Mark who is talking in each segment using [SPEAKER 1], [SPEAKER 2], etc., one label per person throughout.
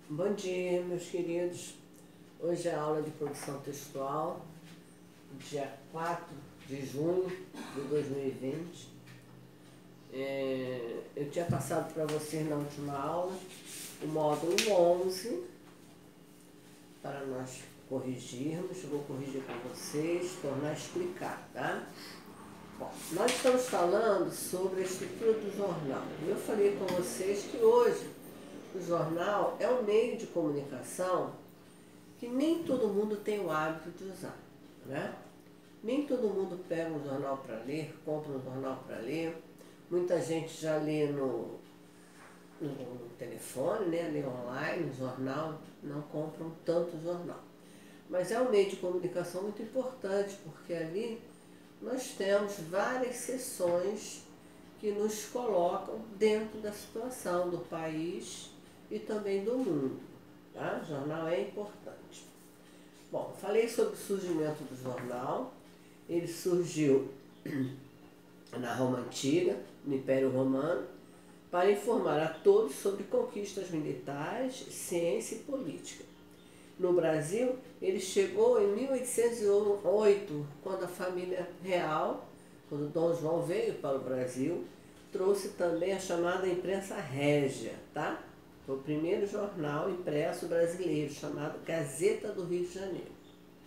[SPEAKER 1] Bom dia, meus queridos. Hoje é a aula de produção textual, dia 4 de junho de 2020. Eu tinha passado para vocês na última aula o módulo 11 para nós corrigirmos. Eu vou corrigir com vocês, tornar a explicar, tá? Bom, nós estamos falando sobre a estrutura do jornal. Eu falei com vocês que hoje o jornal é um meio de comunicação que nem todo mundo tem o hábito de usar, né? Nem todo mundo pega um jornal para ler, compra um jornal para ler. Muita gente já lê no telefone, né? Lê online, no jornal, não compram tanto jornal. Mas é um meio de comunicação muito importante, porque ali nós temos várias seções que nos colocam dentro da situação do país e também do mundo. Tá? O jornal é importante. Bom, falei sobre o surgimento do jornal. Ele surgiu na Roma Antiga, no Império Romano, para informar a todos sobre conquistas militares, ciência e política. No Brasil, ele chegou em 1808, quando a família real, quando Dom João veio para o Brasil, trouxe também a chamada imprensa régia, tá? Foi o primeiro jornal impresso brasileiro, chamado Gazeta do Rio de Janeiro,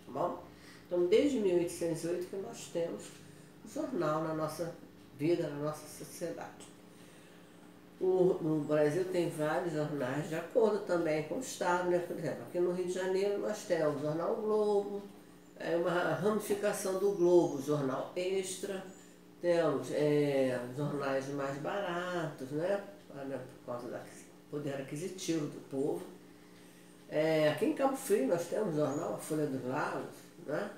[SPEAKER 1] tá bom? Então, desde 1808 que nós temos o jornal na nossa vida, na nossa sociedade. No Brasil tem vários jornais, de acordo também com o Estado, né? Por exemplo, aqui no Rio de Janeiro nós temos o Jornal Globo, é uma ramificação do Globo, o Jornal Extra, temos jornais mais baratos, né? Por causa do poder aquisitivo do povo. Aqui em Cabo Frio nós temos o jornal A Folha dos Lagos, né?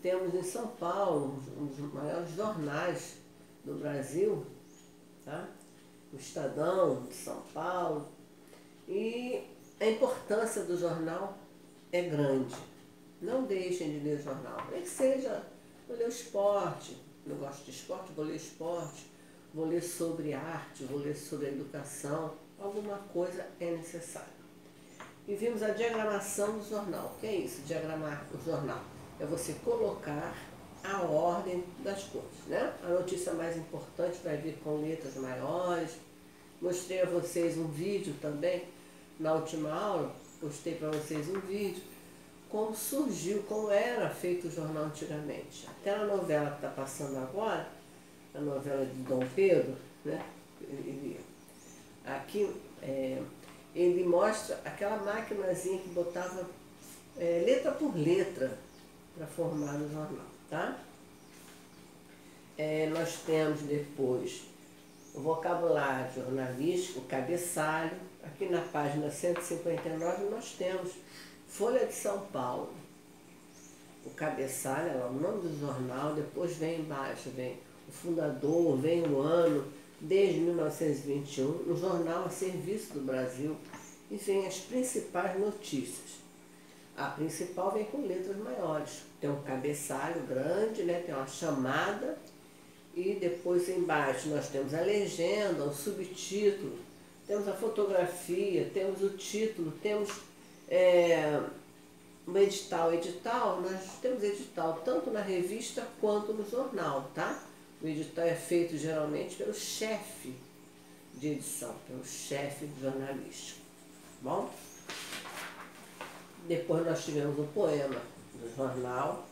[SPEAKER 1] Temos em São Paulo um dos maiores jornais do Brasil, tá? O Estadão de São Paulo. E a importância do jornal é grande. Não deixem de ler o jornal. Nem que seja, vou ler o esporte, eu gosto de esporte, vou ler esporte, vou ler sobre arte, vou ler sobre educação, alguma coisa é necessária. E vimos a diagramação do jornal. O que é isso, diagramar o jornal? É você colocar a ordem das coisas, né? A notícia mais importante vai vir com letras maiores. Mostrei a vocês um vídeo também, na última aula, postei para vocês um vídeo, como surgiu, como era feito o jornal antigamente. Até a novela que está passando agora, a novela de Dom Pedro, né? Ele mostra aquela maquinazinha que botava letra por letra para formar o jornal, tá? Nós temos depois o vocabulário jornalístico, o cabeçalho. Aqui na página 159 nós temos Folha de São Paulo. O cabeçalho é o nome do jornal, depois vem embaixo, vem o fundador, vem o ano, desde 1921, um jornal a serviço do Brasil, e vem as principais notícias. A principal vem com letras maiores. Tem um cabeçalho grande, né? Tem uma chamada, e depois embaixo nós temos a legenda, o subtítulo, temos a fotografia, temos o título, temos um edital. Nós temos edital tanto na revista quanto no jornal, tá? O edital é feito geralmente pelo chefe de edição, pelo chefe jornalístico, tá bom? Depois nós tivemos o poema do jornal,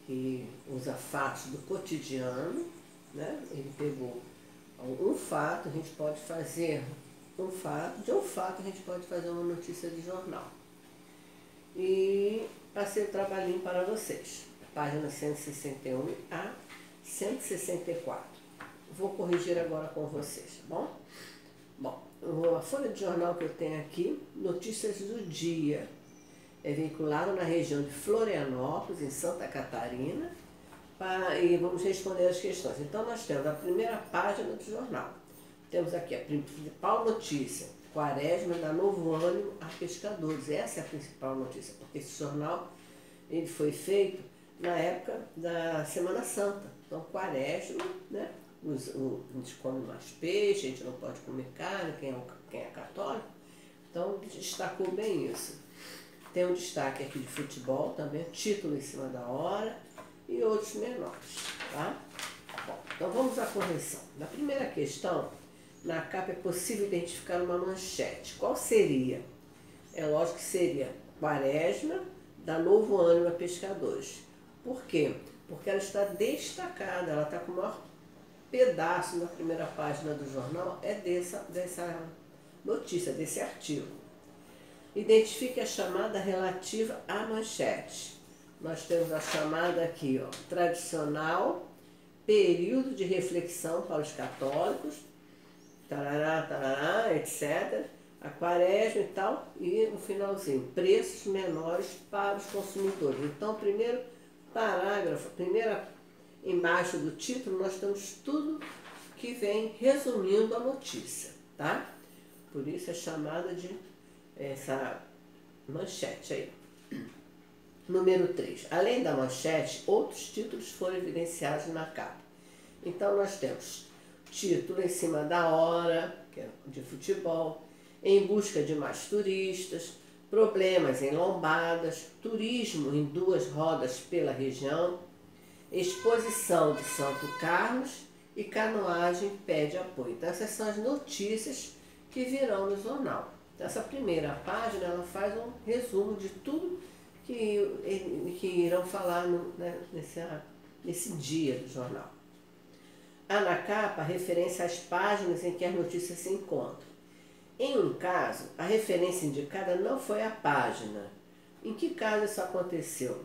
[SPEAKER 1] que usa fatos do cotidiano, né? Ele pegou um fato, a gente pode fazer de um fato a gente pode fazer uma notícia de jornal. E passei o trabalhinho para vocês, página 161 a 164. Vou corrigir agora com vocês, tá bom? Bom, a folha de jornal que eu tenho aqui, Notícias do Dia, é veiculado na região de Florianópolis, em Santa Catarina, e vamos responder as questões. Então, nós temos a primeira página do jornal. Temos aqui a principal notícia: Quaresma dá novo ânimo a pescadores. Essa é a principal notícia, porque esse jornal ele foi feito na época da Semana Santa. Então, Quaresma, né? A gente come mais peixe, a gente não pode comer carne, quem é católico. Então, destacou bem isso. Tem um destaque aqui de futebol também, título em cima da hora e outros menores, tá? Bom, então vamos à correção. Na primeira questão, na capa é possível identificar uma manchete. Qual seria? É lógico que seria Quaresma, dá novo ânimo a pescadores. Por quê? Porque ela está destacada, ela está com o maior pedaço na primeira página do jornal, é dessa notícia, desse artigo. Identifique a chamada relativa à manchete. Nós temos a chamada aqui, ó, tradicional, período de reflexão para os católicos, tarará, tarará, etc., a quaresma e tal, e no finalzinho, preços menores para os consumidores. Então, primeiro parágrafo, primeira embaixo do título, nós temos tudo que vem resumindo a notícia, tá? Por isso é chamada de essa manchete aí. Número 3. Além da manchete, outros títulos foram evidenciados na capa. Então, nós temos título em cima da hora, que é de futebol, em busca de mais turistas, problemas em Lombadas, turismo em 2 rodas pela região, exposição de Santo Carlos e canoagem pede apoio. Então, essas são as notícias que virão no jornal. Então, essa primeira página ela faz um resumo de tudo que irão falar nesse dia do jornal. Há na capa referência às páginas em que as notícias se encontram. Em um caso, a referência indicada não foi a página. Em que caso isso aconteceu?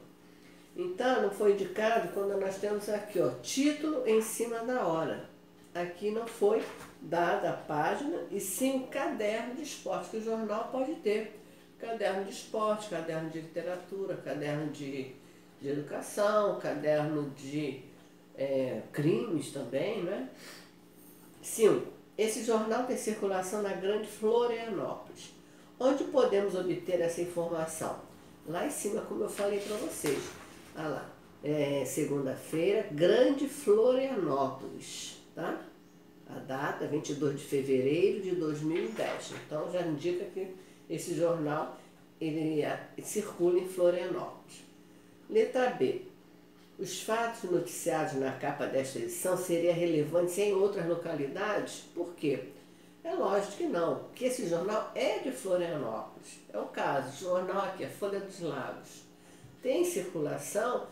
[SPEAKER 1] Então, não foi indicado quando nós temos aqui, ó, título em cima da hora. Aqui não foi dada a página, e sim o caderno de esporte, que o jornal pode ter. Caderno de esporte, caderno de literatura, caderno de educação, caderno de crimes também, né? 5. Esse jornal tem circulação na Grande Florianópolis. Onde podemos obter essa informação? Lá em cima, como eu falei para vocês. Olha lá, segunda-feira, Grande Florianópolis, tá? A data, 22 de fevereiro de 2010. Então, já indica que esse jornal ele circula em Florianópolis. Letra B. Os fatos noticiados na capa desta edição seriam relevantes em outras localidades? Por quê? É lógico que não, porque esse jornal é de Florianópolis. É o caso, o jornal aqui, a Folha dos Lagos. Tem circulação,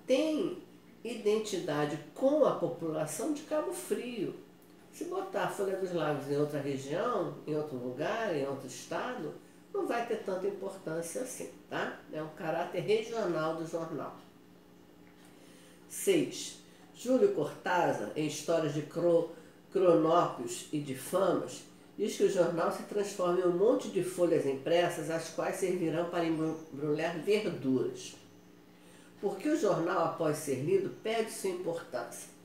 [SPEAKER 1] tem identidade com a população de Cabo Frio. Se botar a Folha dos Lagos em outra região, em outro lugar, em outro estado, não vai ter tanta importância assim, tá? É um caráter regional do jornal. 6. Júlio Cortázar, em Histórias de Cronópios e de Famas, diz que o jornal se transforma em um monte de folhas impressas, as quais servirão para embrulhar verduras. Porque o jornal, após ser lido, perde sua importância.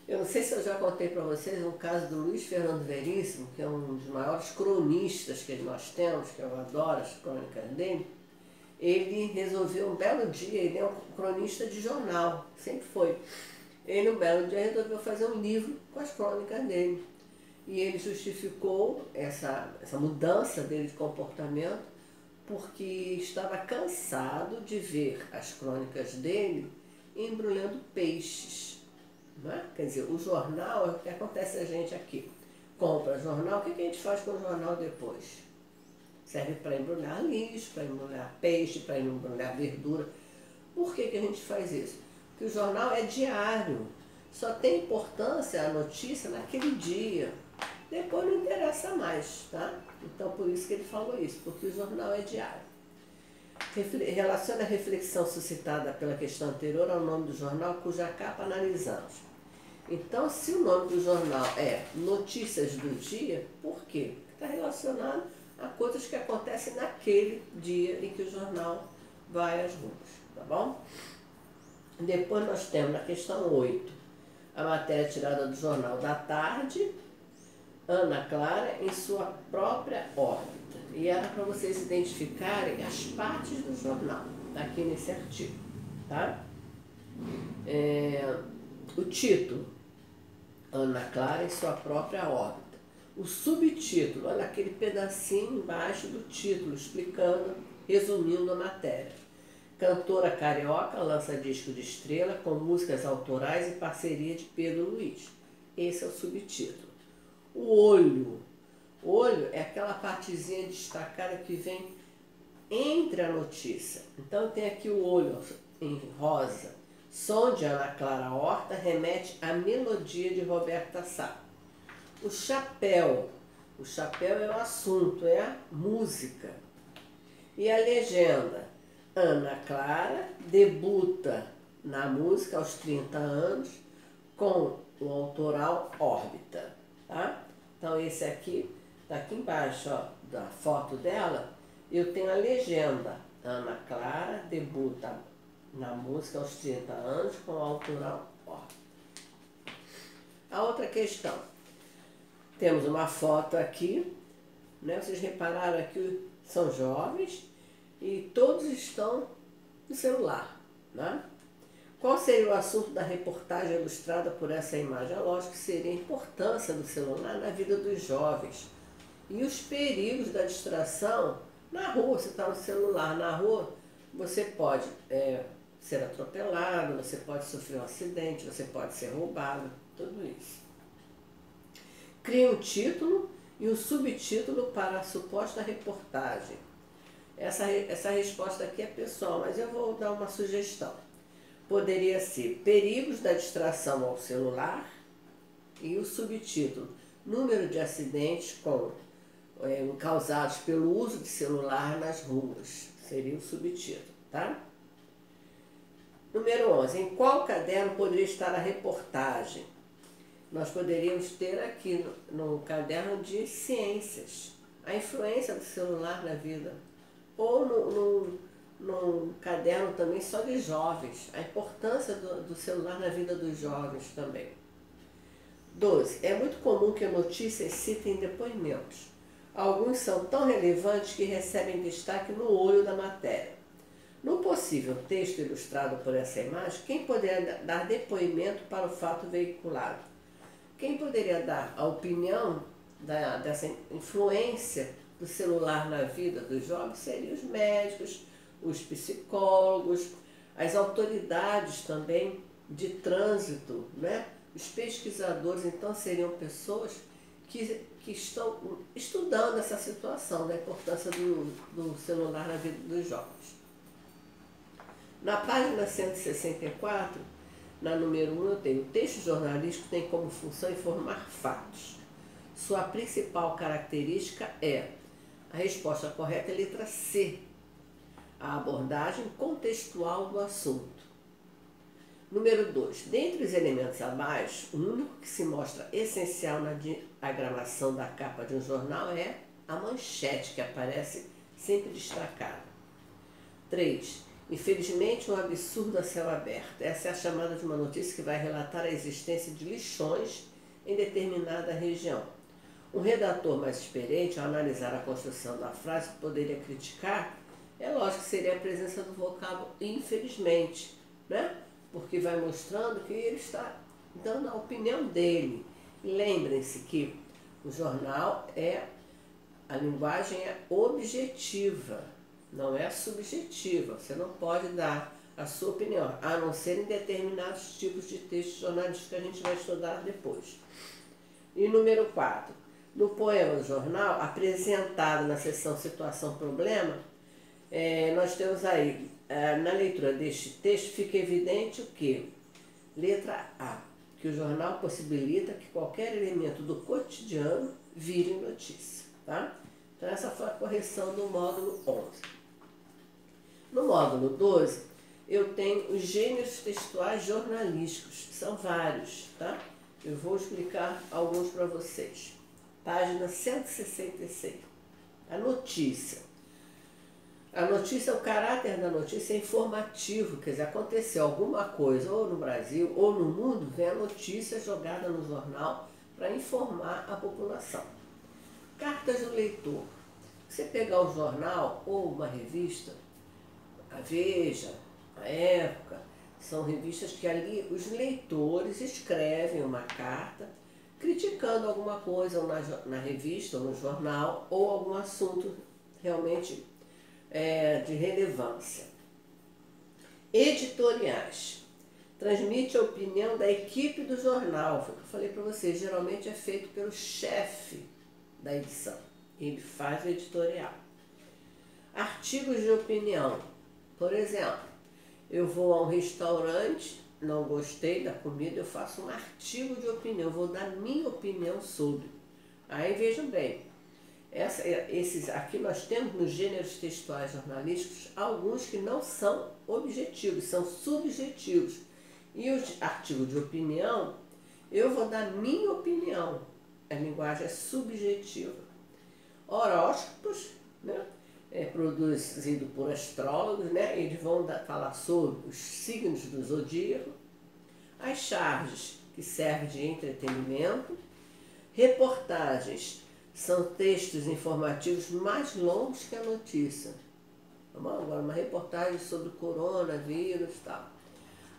[SPEAKER 1] Eu não sei se eu já contei para vocês um caso do Luiz Fernando Veríssimo, que é um dos maiores cronistas que nós temos, que eu adoro as crônicas dele. Ele resolveu um belo dia, ele é um cronista de jornal, sempre foi. Ele um belo dia resolveu fazer um livro com as crônicas dele. E ele justificou essa mudança dele de comportamento porque estava cansado de ver as crônicas dele embrulhando peixes. Não é? Quer dizer, o jornal, é o que acontece a gente aqui. Compra jornal, o que a gente faz com o jornal depois? Serve para embrulhar lixo, para embrulhar peixe, para embrulhar verdura. Por que a gente faz isso? Porque o jornal é diário. Só tem importância a notícia naquele dia. Depois não interessa mais, tá? Então, por isso que ele falou isso, porque o jornal é diário. Relaciona a reflexão suscitada pela questão anterior ao nome do jornal, cuja capa analisamos. Então, se o nome do jornal é Notícias do Dia, por quê? Está relacionado a coisas que acontecem naquele dia em que o jornal vai às ruas, tá bom? Depois nós temos na questão 8, a matéria tirada do Jornal da Tarde, Ana Clara em sua própria órbita. E era para vocês identificarem as partes do jornal, aqui nesse artigo, tá? O título, Ana Clara em sua própria órbita. O subtítulo, olha aquele pedacinho embaixo do título, explicando, resumindo a matéria. Cantora carioca lança disco de estrela com músicas autorais e parceria de Pedro Luiz. Esse é o subtítulo. O olho. O olho é aquela partezinha destacada que vem entre a notícia. Então tem aqui o olho em rosa. Som de Ana Clara Horta remete à melodia de Roberta Sá. O chapéu. O chapéu é o assunto, é a música. E a legenda. Ana Clara debuta na música aos 30 anos com o autoral Órbita. Tá? Então esse aqui, tá aqui embaixo, ó, da foto dela, eu tenho a legenda. Ana Clara debuta na música aos 30 anos com o autoral Órbita. A outra questão. Temos uma foto aqui, né? Vocês repararam aqui, são jovens e todos estão no celular, né? Qual seria o assunto da reportagem ilustrada por essa imagem? É lógico que seria a importância do celular na vida dos jovens e os perigos da distração na rua. Você está no celular na rua, você pode ser atropelado, você pode sofrer um acidente, você pode ser roubado, tudo isso. Crie um título e um subtítulo para a suposta reportagem. Essa resposta aqui é pessoal, mas eu vou dar uma sugestão. Poderia ser Perigos da distração ao celular e o subtítulo Número de acidentes causados pelo uso de celular nas ruas. Seria o subtítulo, tá? Número 11. Em qual caderno poderia estar a reportagem? Nós poderíamos ter aqui no caderno de ciências a influência do celular na vida. Ou num caderno também só de jovens, a importância do celular na vida dos jovens também. 12. É muito comum que notícias citem depoimentos. Alguns são tão relevantes que recebem destaque no olho da matéria. No possível texto ilustrado por essa imagem, quem poderia dar depoimento para o fato veiculado? Quem poderia dar a opinião dessa influência do celular na vida dos jovens seriam os médicos, os psicólogos, as autoridades também de trânsito, né? Os pesquisadores. Então seriam pessoas que estão estudando essa situação, da importância do celular na vida dos jovens. Na página 164, na número 1, eu tenho: o texto jornalístico tem como função informar fatos. Sua principal característica é, a resposta correta é a letra C, a abordagem contextual do assunto. Número 2. Dentre os elementos abaixo, o único que se mostra essencial na diagramação da capa de um jornal é a manchete, que aparece sempre destacada. 3. Infelizmente, um absurdo a céu aberto. Essa é a chamada de uma notícia que vai relatar a existência de lixões em determinada região. Um redator mais experiente, ao analisar a construção da frase, poderia criticar, é lógico que seria a presença do vocábulo infelizmente, né? Porque vai mostrando que ele está dando a opinião dele. E lembrem-se que o jornal a linguagem é objetiva, não é subjetiva. Você não pode dar a sua opinião, a não ser em determinados tipos de textos jornalísticos que a gente vai estudar depois. E número 4. No poema do jornal, apresentado na seção Situação-Problema, nós temos aí, na leitura deste texto, fica evidente o quê? Letra A, que o jornal possibilita que qualquer elemento do cotidiano vire notícia. Tá? Então essa foi a correção do módulo 11. No módulo 12, eu tenho os gêneros textuais jornalísticos, são vários, tá? Eu vou explicar alguns para vocês. Página 166. A notícia. A notícia, o caráter da notícia é informativo, quer dizer, aconteceu alguma coisa, ou no Brasil, ou no mundo, vem a notícia jogada no jornal para informar a população. Cartas do leitor. Você pegar o jornal ou uma revista, a Veja, a Época, são revistas que ali os leitores escrevem uma carta criticando alguma coisa na revista ou no jornal, ou algum assunto realmente de relevância. Editoriais. Transmite a opinião da equipe do jornal. Foi o que eu falei para vocês, geralmente é feito pelo chefe da edição. Ele faz o editorial. Artigos de opinião. Por exemplo, eu vou a um restaurante, não gostei da comida, eu faço um artigo de opinião, eu vou dar minha opinião sobre. Aí vejam bem, esses aqui nós temos nos gêneros textuais jornalísticos alguns que não são objetivos, são subjetivos. E os artigos de opinião, eu vou dar minha opinião. A linguagem é subjetiva. Horóscopos, né? Produzido por astrólogos, né? Eles vão falar sobre os signos do zodíaco. As charges, que servem de entretenimento. Reportagens, são textos informativos mais longos que a notícia. Tá bom? Agora, uma reportagem sobre o coronavírus e tal.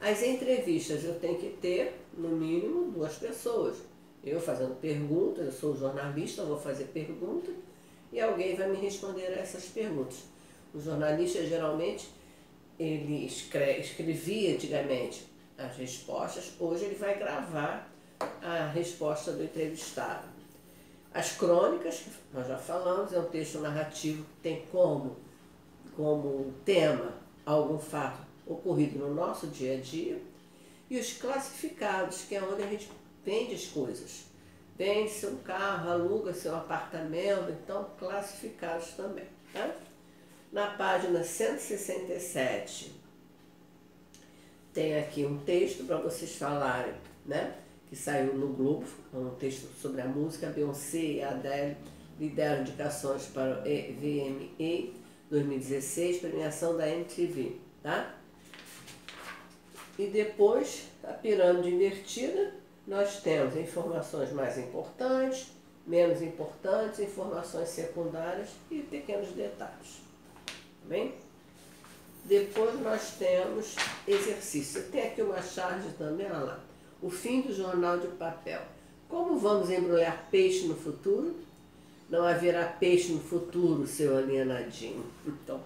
[SPEAKER 1] As entrevistas, eu tenho que ter, no mínimo, 2 pessoas. Eu fazendo perguntas, eu sou jornalista, eu vou fazer perguntas e alguém vai me responder a essas perguntas. O jornalista, geralmente, ele escrevia antigamente as respostas, hoje ele vai gravar a resposta do entrevistado. As crônicas, que nós já falamos, é um texto narrativo que tem como tema algum fato ocorrido no nosso dia a dia. E os classificados, que é onde a gente vende as coisas. Vende seu carro, aluga seu apartamento, então classificados também. Tá? Na página 167 tem aqui um texto para vocês falarem, né? Que saiu no Globo, um texto sobre a música. Beyoncé e Adele lideram indicações para o VMA 2016, premiação da MTV. Tá? E depois, a pirâmide invertida, nós temos informações mais importantes, menos importantes, informações secundárias e pequenos detalhes. Tá bem? Depois nós temos exercício. Tem aqui uma charge também, olha lá. O fim do jornal de papel. Como vamos embrulhar peixe no futuro? Não haverá peixe no futuro, seu alienadinho. Então,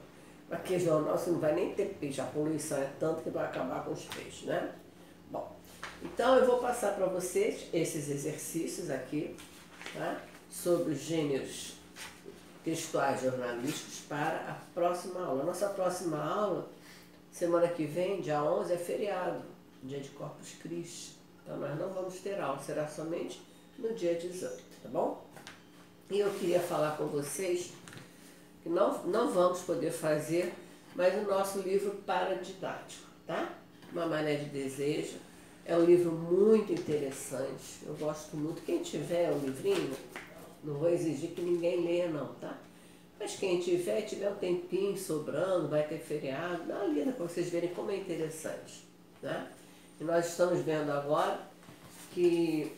[SPEAKER 1] aqui jornal você não vai nem ter peixe, a poluição é tanto que vai acabar com os peixes, né? Bom, então eu vou passar para vocês esses exercícios aqui, tá? Sobre os gêneros textuais jornalísticos para a próxima aula. Nossa próxima aula, semana que vem, dia 11, é feriado, dia de Corpus Christi. Então nós não vamos ter aula, será somente no dia 18, tá bom? E eu queria falar com vocês que não vamos poder fazer mais o nosso livro paradidático, tá? Uma Maré de Desejo. É um livro muito interessante, eu gosto muito. Quem tiver o livrinho, não vou exigir que ninguém leia não, tá? Mas quem tiver um tempinho sobrando, vai ter feriado, dá uma lida para vocês verem como é interessante, né? E nós estamos vendo agora que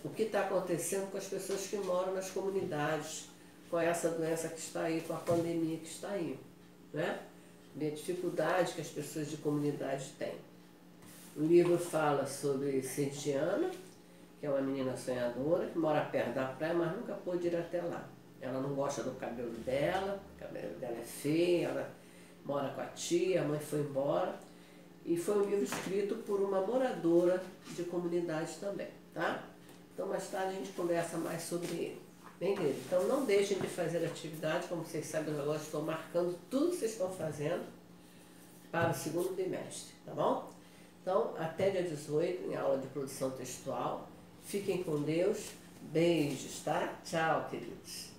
[SPEAKER 1] o que está acontecendo com as pessoas que moram nas comunidades, com essa doença que está aí, com a pandemia que está aí, né? E a dificuldade que as pessoas de comunidade têm. O livro fala sobre Centiana, que é uma menina sonhadora, que mora perto da praia, mas nunca pôde ir até lá. Ela não gosta do cabelo dela, o cabelo dela é feio, ela mora com a tia, a mãe foi embora. E foi um livro escrito por uma moradora de comunidade também, tá? Então mais tarde a gente conversa mais sobre ele. Bem, querido? Então não deixem de fazer atividade, como vocês sabem, eu agora estou marcando tudo que vocês estão fazendo para o segundo bimestre, tá bom? Então, até dia 18, em aula de produção textual. Fiquem com Deus. Beijos, tá? Tchau, queridos.